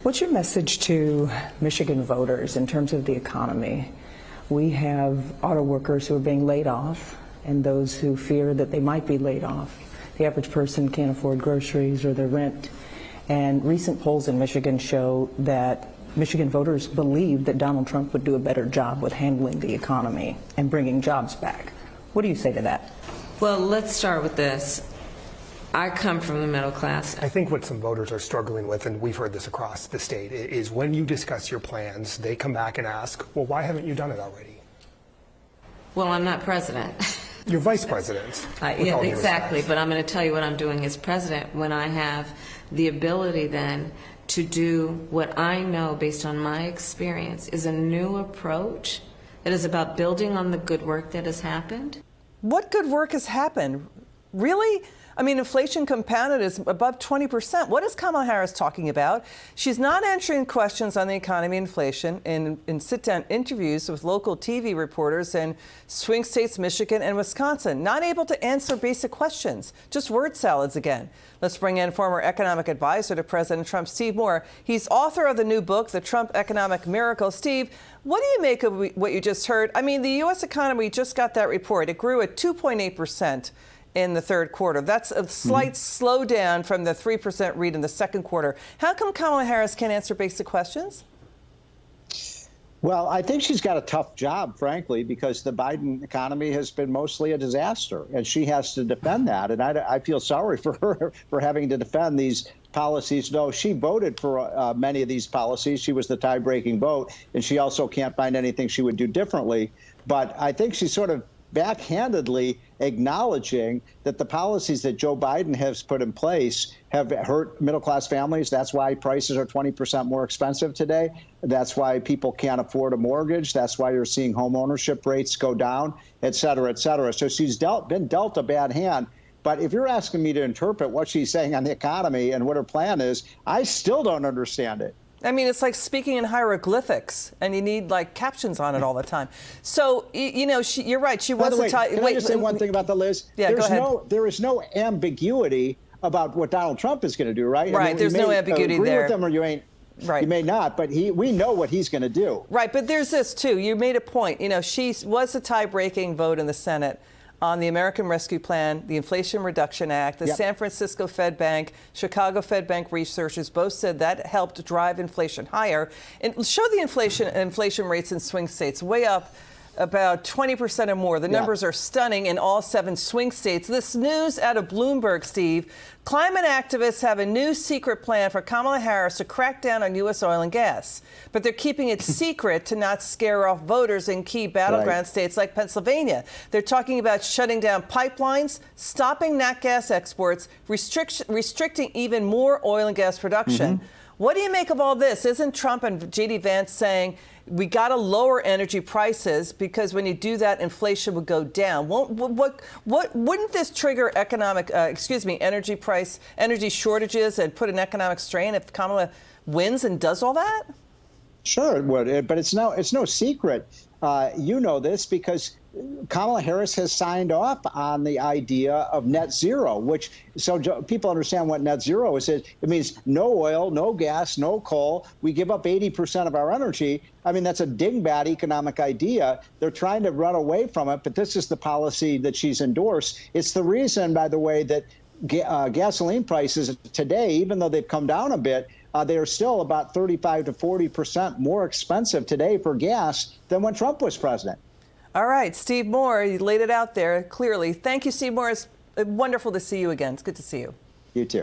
What's your message to Michigan voters in terms of the economy? We have auto workers who are being laid off and those who fear that they might be laid off. The average person can't afford groceries or their rent. And recent polls in Michigan show that Michigan voters believe that Donald Trump would do a better job with handling the economy and bringing jobs back. What do you say to that? Well, let's start with this. I come from the middle class. I think what some voters are struggling with, and we've heard this across the state, is when you discuss your plans, they come back and ask, well, why haven't you done it already? Well, I'm not president. You're vice president. Yeah, exactly, but I'm going to tell you what I'm doing as president when I have the ability then to do what I know based on my experience is a new approach that is about building on the good work that has happened. What good work has happened? Really? I mean, inflation compounded is above 20%. What is Kamala Harris talking about? She's not answering questions on the economy and inflation in sit-down interviews with local TV reporters in swing states, Michigan and Wisconsin. Not able to answer basic questions, just word salads again. Let's bring in former economic advisor to President Trump, Steve Moore. He's author of the new book, The Trump Economic Miracle. Steve, what do you make of what you just heard? I mean, the U.S. economy just got that report. It grew at 2.8%. in the third quarter. That's a slight slowdown from the 3% read in the second quarter. How come Kamala Harris can't answer basic questions? Well, I think she's got a tough job, frankly, because the Biden economy has been mostly a disaster, and she has to defend that. And I feel sorry for her for having to defend these policies. No, she voted for many of these policies. She was the tie-breaking vote, and she also can't find anything she would do differently. But I think she's sort of backhandedly acknowledging that the policies that Joe Biden has put in place have hurt middle-class families. That's why prices are 20% more expensive today. That's why people can't afford a mortgage. That's why you're seeing home ownership rates go down, et cetera, et cetera. So she's been dealt a bad hand. But if you're asking me to interpret what she's saying on the economy and what her plan is, I still don't understand it. I mean, it's like speaking in hieroglyphics, and you need like captions on it all the time. So, you know, you're right. She was a tie. Can I just say one thing about the Liz? Yeah, go ahead. There is no ambiguity about what Donald Trump is going to do, right? Right. I mean, there's no ambiguity agree there. With him or you ain't. Right. You may not, but we know what he's going to do. Right. But there's this too. You made a point. You know, she was a tie-breaking vote in the Senate on the American Rescue Plan, the Inflation Reduction Act, the San Francisco Fed Bank, Chicago Fed Bank researchers both said that helped drive inflation higher. And show the inflation rates in swing states way up about 20% or more. The numbers are stunning in all 7 swing states. This news out of Bloomberg, Steve, climate activists have a new secret plan for Kamala Harris to crack down on U.S. oil and gas. But they're keeping it secret to not scare off voters in key battleground states like Pennsylvania. They're talking about shutting down pipelines, stopping nat gas exports, restricting even more oil and gas production. What do you make of all this? Isn't Trump and J.D. Vance saying we got to lower energy prices because when you do that, inflation would go down? Wouldn't this trigger energy shortages and put an economic strain if Kamala wins and does all that? Sure, it would, but it's no secret. You know this because Kamala Harris has signed off on the idea of net zero, which so people understand what net zero is. It means no oil, no gas, no coal. We give up 80% of our energy. I mean, that's a dingbat economic idea. They're trying to run away from it, but this is the policy that she's endorsed. It's the reason, by the way, that gasoline prices today, even though they've come down a bit, they are still about 35 to 40% more expensive today for gas than when Trump was president. All right, Steve Moore, you laid it out there clearly. Thank you, Steve Moore. It's wonderful to see you again. It's good to see you. You too.